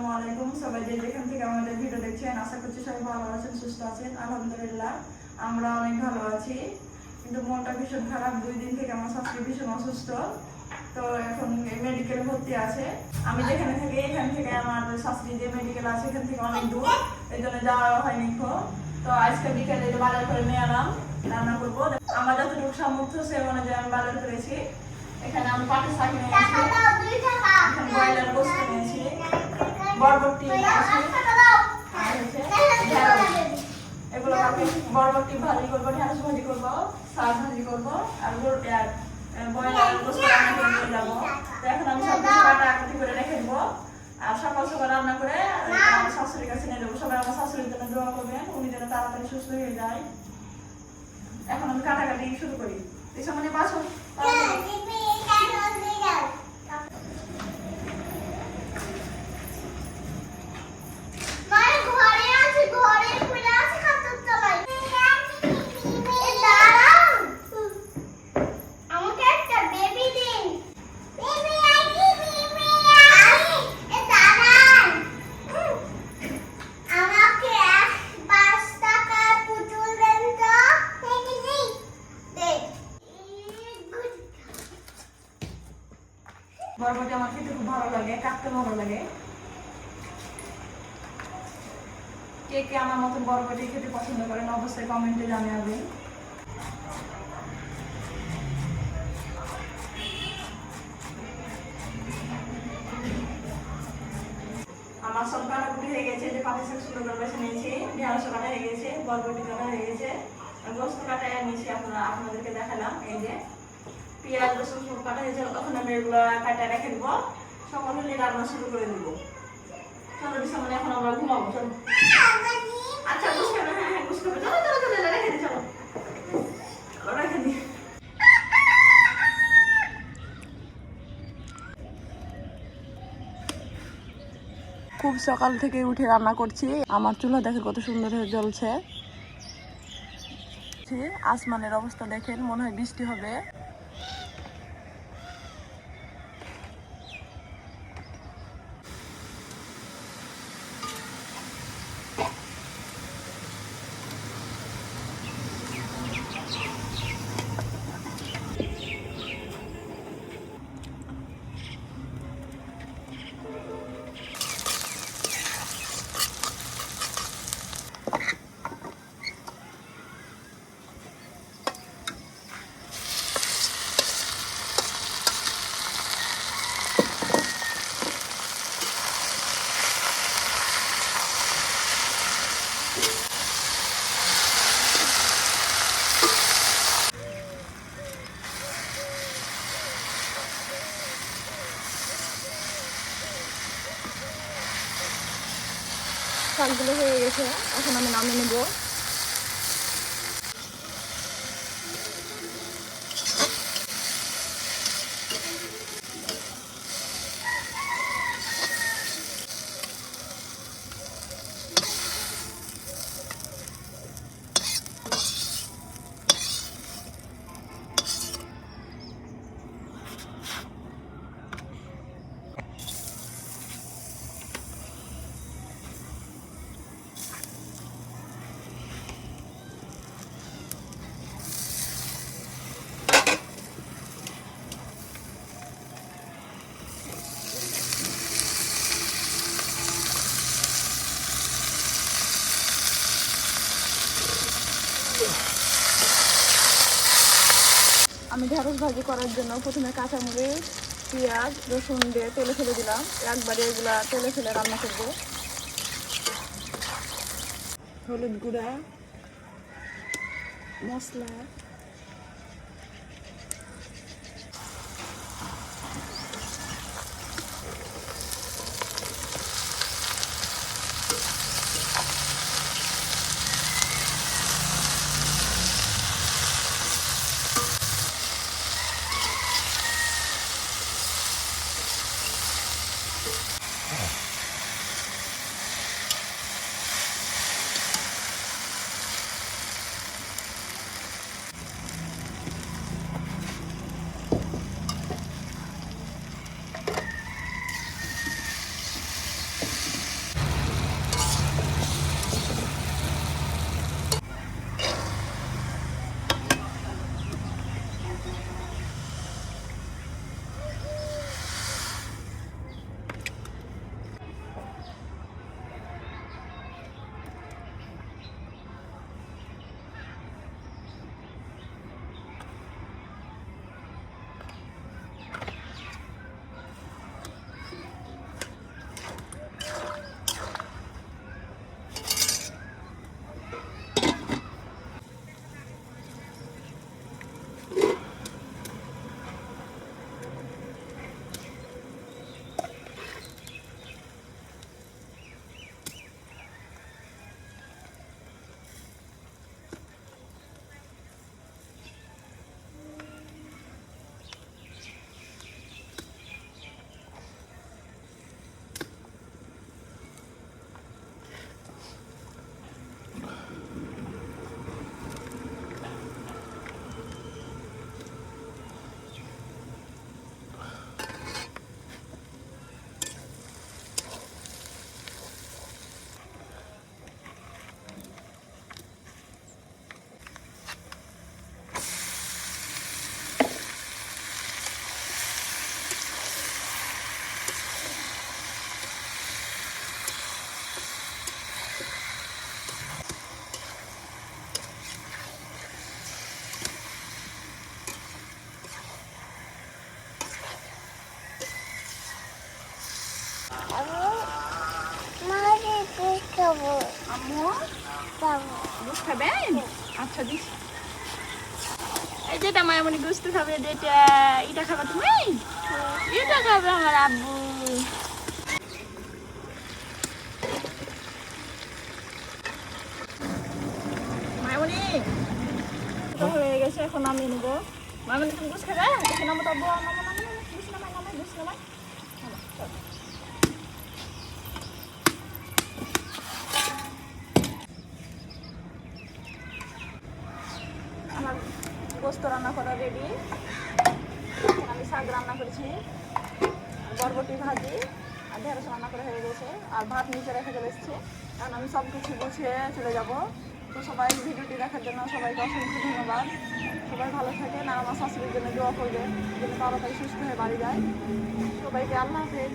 আসসালামু আলাইকুম। সবাই যে যেখান থেকে আমাদের ভিডিও দেখছেন, আশা করছি সবাই ভালো আছেন, সুস্থ আছেন। আলহামদুলিল্লাহ আমরা অনেক ভালো আছি, কিন্তু মনটা ভীষণ খারাপ। 2 দিন থেকে আমার শাশুড়ি ভীষণ অসুস্থ, তো এখন মেডিকেলে ভর্তি আছে। আমি যেখানে থাকি এখান থেকে আমার শাশুড়ি যে মেডিকেল আছে এখান থেকে অনেক দূর, এই জন্য যাওয়া হয়নি। তো আজকে বিকেলে বাজার করে নিয়ে এলাম, রান্না করবো। আমার যতটুকু সামর্থ্য সে অনুযায়ী আমি বাজার করেছি। এখানে আমি পাটের শাক নিয়েছি, এখানে ব্রয়লার গোস্ত নিয়েছি, বরবটি নিয়েছি, আর হচ্ছে ঢেঁড়স। এগুলো কাউকে বরবটি ভাজি করবো, ঢেঁড়স ভাজি করবো, শাক ভাজি করবো, আর ব্রয়লার গোস্ত রান্না করে নিয়ে যাবো। তো এখন আমি সব কিছু কাটাকুটি করে রেখে দেবো, আর সকাল সকাল রান্না করে আমার শাশুড়ির কাছে নিয়ে যাবো। সবাই আমার শাশুড়ির জন্য দোয়া করবেন, উনি যেন তাড়াতাড়ি সুস্থ হয়ে যায়। এখন আমি কাটাকাটি শুরু করি। এই সামনে বাসন বরবটি আমার খেতে খুব ভালো লাগে, কাটতে ভালো লাগে। কে কে আমার মতো বরবটি খেতে পছন্দ করেন অবশ্যই কমেন্টে জানাবেন। আমার সব কাটাকুটি হয়ে গেছে, যে পাটি শাক সুন্দর করে বেছে নিয়েছি, ঢেঁড়স কাটা হয়ে গেছে, বরবটি কাটা হয়ে গেছে, গোস্ত কাটা নিয়েছি, আপনাদেরকে দেখালাম। এই যে পেঁয়াজ রসুন সব কাটা হয়েছে, তখন আমি এগুলো কাটা রেখে দেবো। সকাল হলে রান্না শুরু করে দেবো। চলো বিছানা, এখন আমরা ঘুমাবো। চলো আচ্ছা, বুঝতে হবে। হ্যাঁ হ্যাঁ, বুঝতে হবে। চলো চলো চলো, রেখে দিই। চলো চলো, রেখে দিই। খুব সকাল থেকে উঠে রান্না করছি। আমার চুলা দেখেন কত সুন্দর হয়ে জ্বলছে। আসমানের অবস্থা দেখেন, মনে হয় বৃষ্টি হবে। শাকগুলো হয়ে গেছে, এখন আমি নামিয়ে নেব। আমি ঢেঁড়স ভাজি করার জন্য প্রথমে কাঁচামরিচ, পেঁয়াজ, রসুন দিয়ে তেলে ফেলে দিলাম। একবারে এগুলা তেলে ফেলে রান্না করব। হলুদ গুঁড়া, মশলা, আম্মু গোস খাবেন? আচ্ছা দিস। এই যেটা মায়ামণি গোস্ত খাবে, যেটা এটা খাবে তুমি? এটা খাবে আমার আব্বু। মায়ামণি হয়ে গেছে, এখন নামিয়ে নেবো। মায়ামণি তুমি গোস খাবে? দেখে নামো তো আব্বু, নামো নামো গোস নামাই, নামাই গোস নামাই। আমার গোস্ত রান্না করা রেডি। আমি শাক রান্না করেছি, বরবটি ভাজি আর ঢেঁড়স রান্না করা হয়ে গেছে, আর ভাত নিচে রেখে চলে এসেছি। কারণ আমি সব কিছু গুছিয়ে চলে যাব। তো সবাই ভিডিওটি দেখার জন্য সবাইকে অসংখ্য ধন্যবাদ। সবাই ভালো থাকেন আর আমার শাশুড়ির জন্য দোয়া করবেন, যেন তাড়াতাড়ি সুস্থ হয়ে বাড়ি যায়। সবাইকে আল্লাহ হাফেজ।